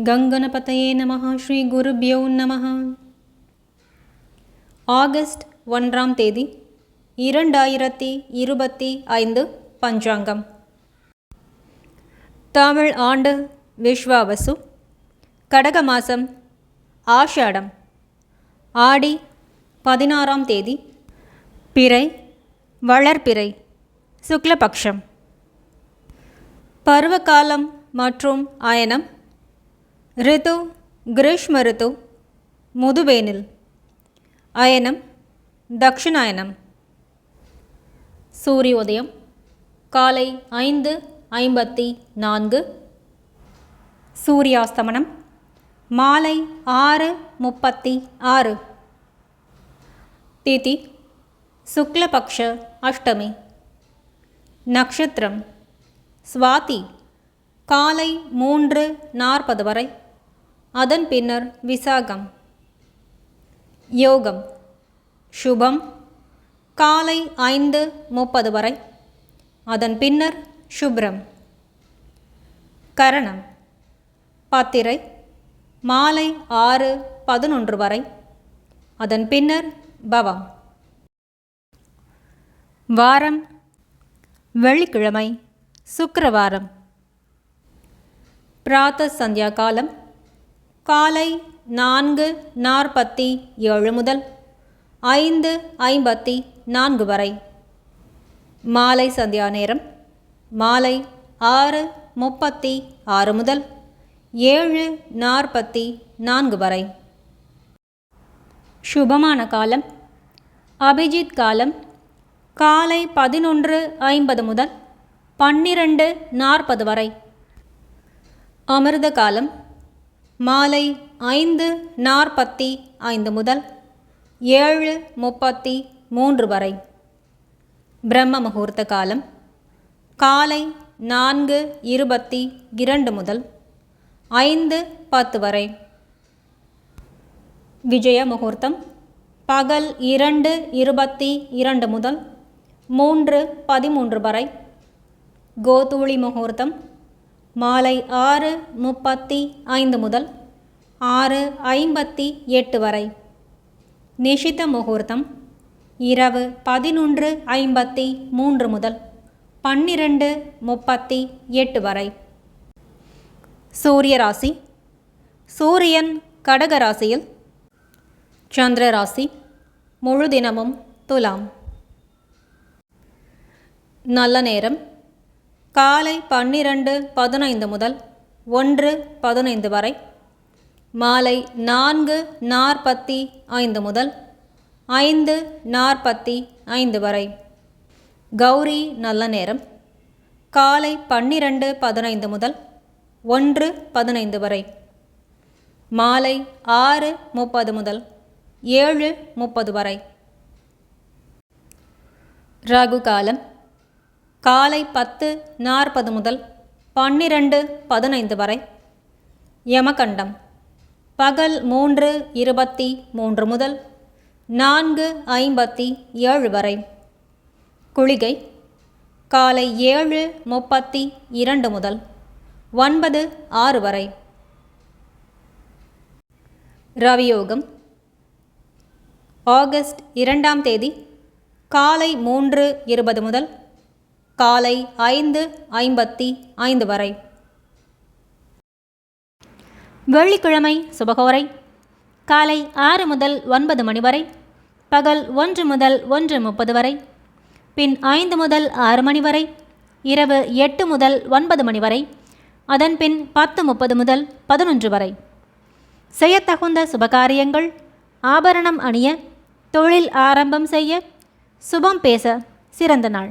கங்கணபதயே நமः. ஸ்ரீ குருப்யோ நமः. ஆகஸ்ட் 1ஆம் தேதி 2025 பஞ்சாங்கம். தமிழ் ஆண்டு விஸ்வாவசு. கடக மாதம் ஆஷாடம். ஆடி 16ஆம் தேதி பிறை வளர்பிறை சுக்லபக்ஷம். பருவகாலம் மற்றும் அயனம் ரிது கிரீஷ்ம ரிது முதுவேனில். அயனம் தக்ஷிணாயனம். சூரியோதயம் காலை 5:54. சூரியாஸ்தமனம் மாலை 6:36. திதி சுக்லபக்ஷ அஷ்டமி. நக்ஷத்திரம் ஸ்வாதி காலை 3:40 வரை, அதன் பின்னர் விசாகம். யோகம் சுபம் காலை 5:30 வரை, அதன் பின்னர் சுப்ரம். கரணம் பத்திரை மாலை 6:11 வரை, அதன் பின்னர் பவம். வாரம் வெள்ளிக்கிழமை சுக்கிரவாரம். பிராத்த சந்தியா காலம் காலை 4:47 முதல் 5:54 வரை. மாலை சந்தியா நேரம் மாலை 6:36 முதல் 7:44 வரை. சுபமான காலம் அபிஜித் காலம் காலை 11:50 முதல் 12:40 வரை. அமிர்த காலம் மாலை 5:45 முதல் 7:33 வரை. பிரம்ம முகூர்த்த காலம் காலை 4:22 முதல் 5:10 வரை. விஜய முகூர்த்தம் பகல் 2:22 முதல் 3:13 வரை. கோதூளி முகூர்த்தம் மாலை 6:35 முதல் 6:58 வரை. நிஷித முகூர்த்தம் இரவு 11:53 முதல் 12:38 வரை. சூரிய ராசி சூரியன் கடக ராசியில், சந்திர ராசி முழு தினமும் துலாம். நல்ல நேரம் காலை 12:15 முதல் 1:15 வரை, மாலை 4:45 முதல் 5:45 வரை. கௌரி நல்ல நேரம் காலை 12:15 முதல் 1:15 வரை, மாலை 6:30 முதல் 7:30 வரை. ராகு காலம் காலை 10:40 முதல் 12:15 வரை. யமகண்டம் பகல் 3:23 முதல் 4:57 வரை. குளிகை காலை 7:32 முதல் 9:06 வரை. ரவியோகம் ஆகஸ்ட் 2ஆம் தேதி காலை 3:20 முதல் காலை 5:55 வரை. வெள்ளிக்கிழமை சுபகோரை காலை 6 முதல் 9 மணி வரை, பகல் 1 முதல் 1:30 வரை, பின் 5 முதல் 6 மணி வரை, இரவு 8 முதல் 9 மணி வரை, அதன் பின் 10:30 முதல் 11 வரை. செய்யத்தகுந்த சுபகாரியங்கள், ஆபரணம் அணிய, தொழில் ஆரம்பம் செய்ய, சுபம் பேச சிறந்த நாள்.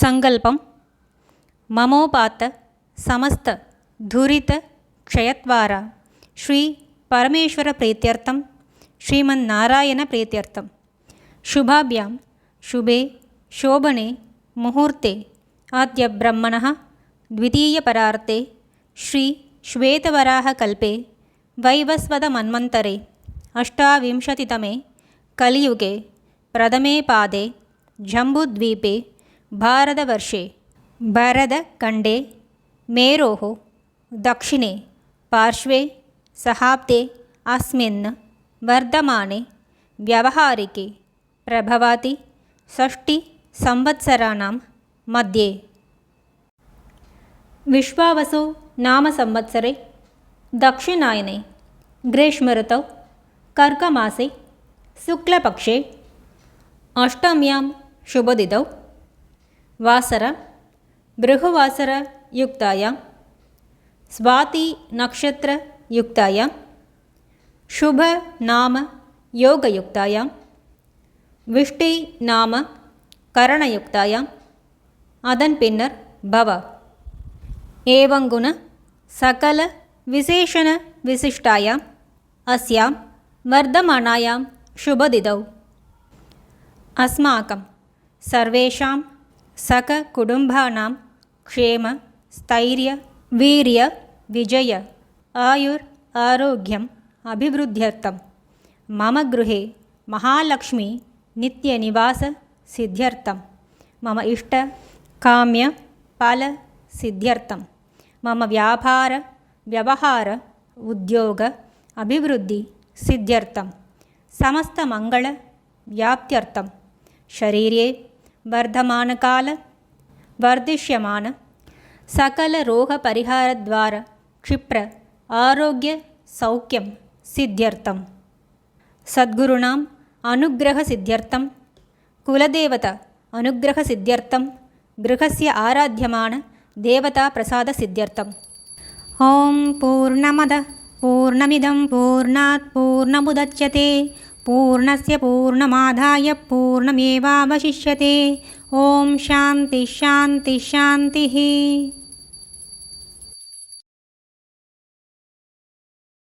संकल्पं ममोपात समस्त दुरित क्षयद्वारा श्री परमेश्वर प्रीत्यर्थं श्रीमन्नारायण प्रीत्यर्थं शुभाभ्यां शुभे शोभने मुहूर्ते आद्य ब्रह्मणः द्वितीयपरार्ते श्री श्वेतवराहकल्पे वैवस्वतमन्वन्तरे अष्टाविंशतितमे कलियुगे प्रथमे पादे जम्बूद्वीपे भारतवर्षे भरतखण्डे मेरोः दक्षिणे पार्श्वे सहाब्दे अस्मिन् वर्धमाने व्यावहारिके प्रभवति षष्टिसंवत्सराणां मध्ये विश्वावसु नाम संवत्सरे दक्षिणायने ग्रीष्मऋतौ कर्कमासे शुक्लपक्षे अष्टम्यां शुभतिथौ वासरा बृहवासरयुक्तायां स्वातिनक्षत्रयुक्तायां शुभनाम योगयुक्तायां विष्टिनाम करणयुक्तायाम् அதன் பின்னர் பவ एवंगुण सकल विशेषण विशिष्टायाम् अस्यां वर्धमानायां शुभतिथौ अस्माकं सर्वेषां सककुटुम्बानां क्षेम स्थैर्य वीर्य विजय आयुर् आरोग्यम् अभिवृद्ध्यर्थं मम गृहे महालक्ष्मी नित्यनिवास सिद्ध्यर्थं मम इष्ट काम्य फल सिद्ध्यर्थं मम व्यापार व्यवहार उद्योग अभिवृद्धि सिद्ध्यर्थं समस्त मंगल व्याप्त्यर्थं शरीरे वर्धमानकाल वर्धिष्यमान सकल रोग परिहार द्वारा क्षिप्र आरोग्य सौख्यं सिद्ध्यर्थं सद्गुरूणां अनुग्रह सिद्ध्यर्थं कुलदेवता अनुग्रह सिद्ध्यर्थं गृहस्य आराध्यमान देवता प्रसाद सिद्ध्यर्थम् ओं पूर्णमदः पूर्णमिदं पूर्णात् पूर्णमुदच्यते पूर्णस्य पूर्णमादाय पूर्णमेवावशिष्यते ओं शान्ति शान्ति शान्तिः।